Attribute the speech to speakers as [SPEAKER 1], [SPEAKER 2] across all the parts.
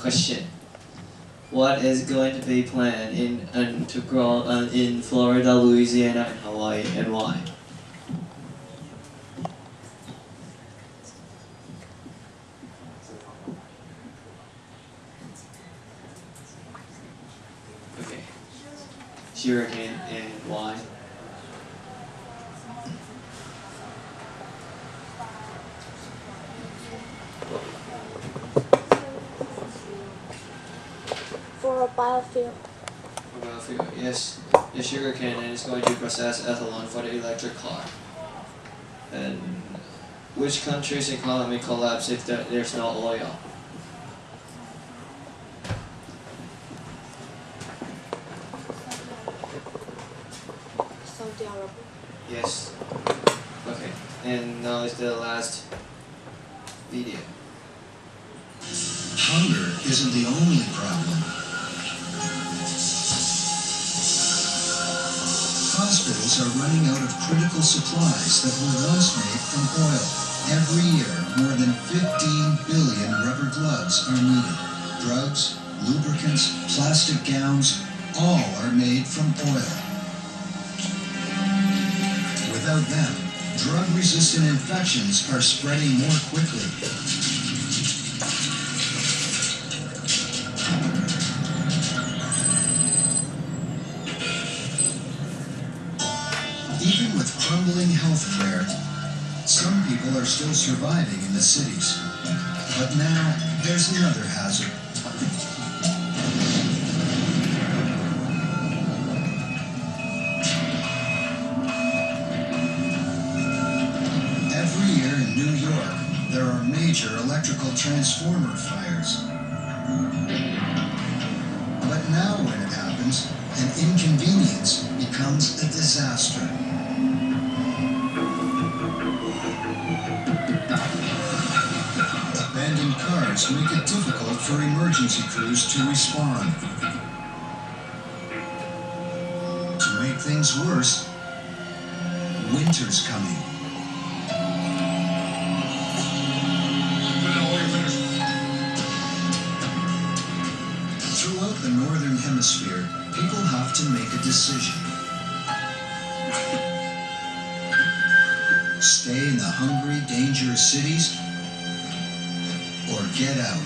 [SPEAKER 1] question. What is going to be planned to grow in Florida, Louisiana, and Hawaii, and why? Okay. Sugarcane and why?
[SPEAKER 2] For a biofuel.
[SPEAKER 1] For biofuel, yes. The sugarcane is going to process ethanol for the electric car. And which country's economy collapse if there's no oil?
[SPEAKER 2] Saudi Arabia.
[SPEAKER 1] Yes. Okay. And now is the last video.
[SPEAKER 3] Hunger isn't the only problem. Hospitals are running out of critical supplies that were once made from oil. Every year, more than 15 billion rubber gloves are needed. Drugs, lubricants, plastic gowns, all are made from oil. Without them, drug-resistant infections are spreading more quickly. Even with crumbling healthcare, some people are still surviving in the cities. But now, there's another hazard. Every year in New York, there are major electrical transformer fires. But now when it happens, an inconvenience becomes a disaster. Abandoned cars make it difficult for emergency crews to respond. To make things worse, winter's coming. Throughout the Northern Hemisphere, people have to make a decision. Stay in the hungry, dangerous cities, or get out.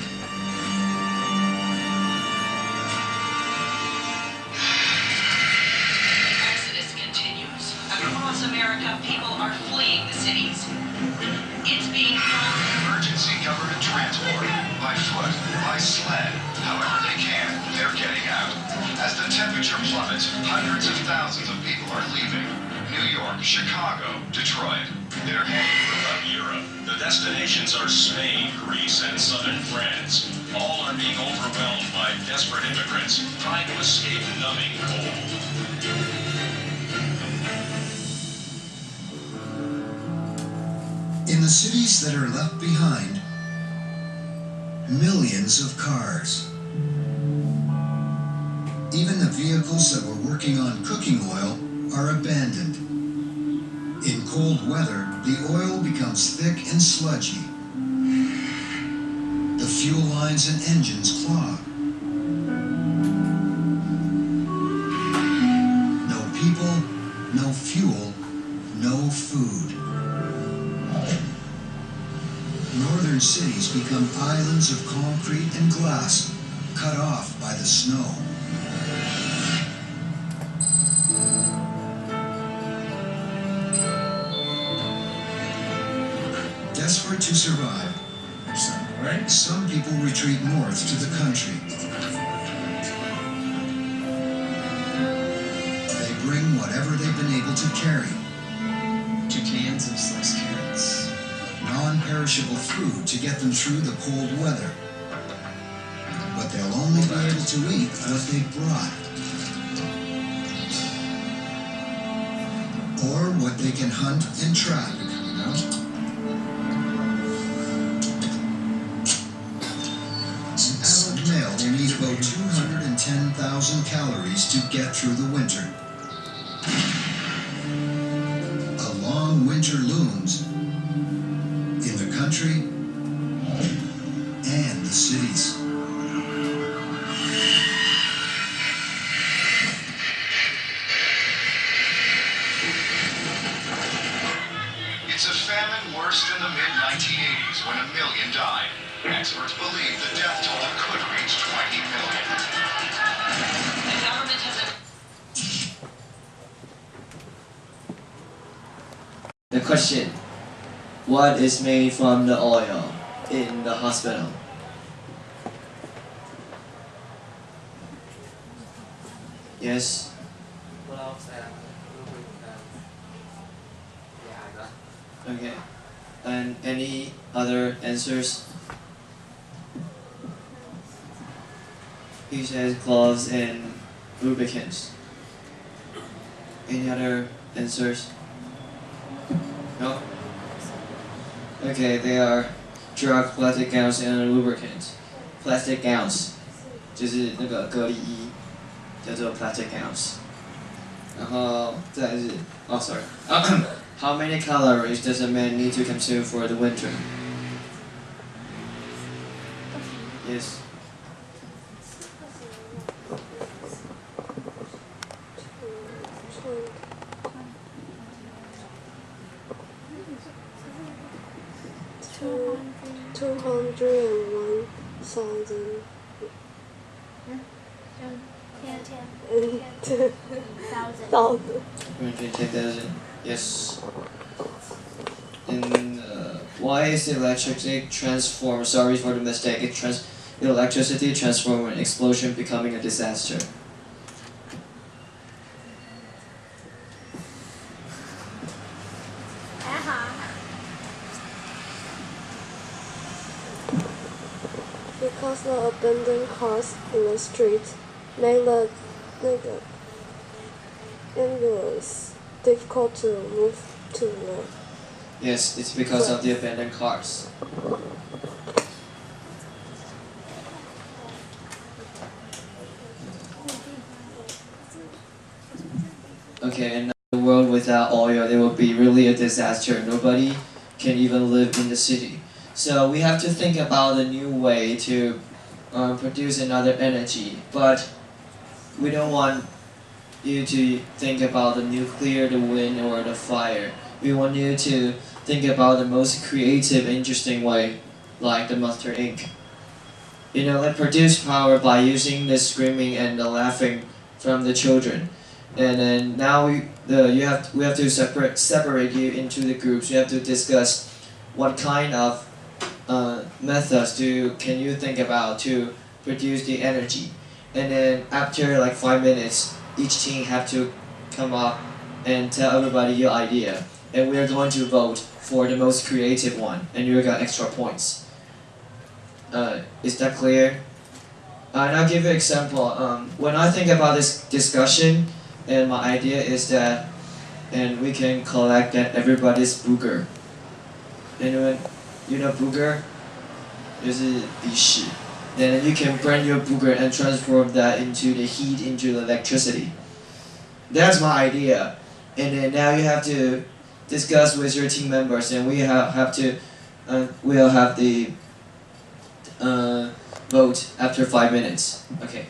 [SPEAKER 4] Exodus continues. Across America, people are fleeing the cities. It's being done.
[SPEAKER 5] Emergency government transport. By foot, by sled. However they can, they're getting out. As the temperature plummets, hundreds of thousands of people are leaving. New York, Chicago, Detroit. They're heading
[SPEAKER 6] throughout Europe. The destinations are Spain, Greece, and southern France. All are being overwhelmed by desperate immigrants trying to escape numbing cold.
[SPEAKER 3] In the cities that are left behind, millions of cars. Even the vehicles that were working on cooking oil are abandoned. In cold weather, the oil becomes thick and sludgy. The fuel lines and engines clog. No people, no fuel, no food. Northern cities become islands of concrete and glass, cut off by the snow. Desperate to survive, some people retreat north to the country. They bring whatever they've been able to carry.
[SPEAKER 1] 2 cans of sliced carrots.
[SPEAKER 3] Non-perishable food to get them through the cold weather. But they'll only be able to eat what they brought. Or what they can hunt and trap. An adult male will need about 210,000 calories to get through the winter. A long winter looms in the country and the cities.
[SPEAKER 1] question. What is made from the oil in the hospital? Yes? Okay. And any other answers? He says gloves and lubricants. Any other answers? No? Okay, they are drug, plastic gowns, and lubricants. Plastic gowns 就是那个隔离衣，叫做 plastic gowns。然后再来是sorry. How many calories does a man need to consume for the winter? Yes.
[SPEAKER 2] Two hundred and 1,000.
[SPEAKER 1] 210,000. Yes. And why is electricity transform? Sorry for the mistake. Electricity transform an explosion becoming a disaster.
[SPEAKER 2] Because the abandoned cars in the street make the ambulance difficult to move to the.
[SPEAKER 1] Yes, it's because of the abandoned cars. Okay, and in a world without oil, it will be really a disaster. Nobody can even live in the city. So we have to think about a new way to produce another energy. But we don't want you to think about the nuclear, the wind, or the fire. We want you to think about the most creative, interesting way, like the Monster Inc. Let's produce power by using the screaming and the laughing from the children. And then now we have to separate you into the groups. You have to discuss what kind of methods can you think about to produce the energy. And then after like 5 minutes, each team have to come up and tell everybody your idea. And we are going to vote for the most creative one, and you got extra points. Is that clear? And I'll give you an example. When I think about this discussion, and my idea is that, and we can collect that everybody's booger. Anyone, you know booger? 就是鼻屎. Then you can burn your booger and transform that into the heat, into the electricity. That's my idea. And then now you have to discuss with your team members, and we'll have the vote after 5 minutes. Okay.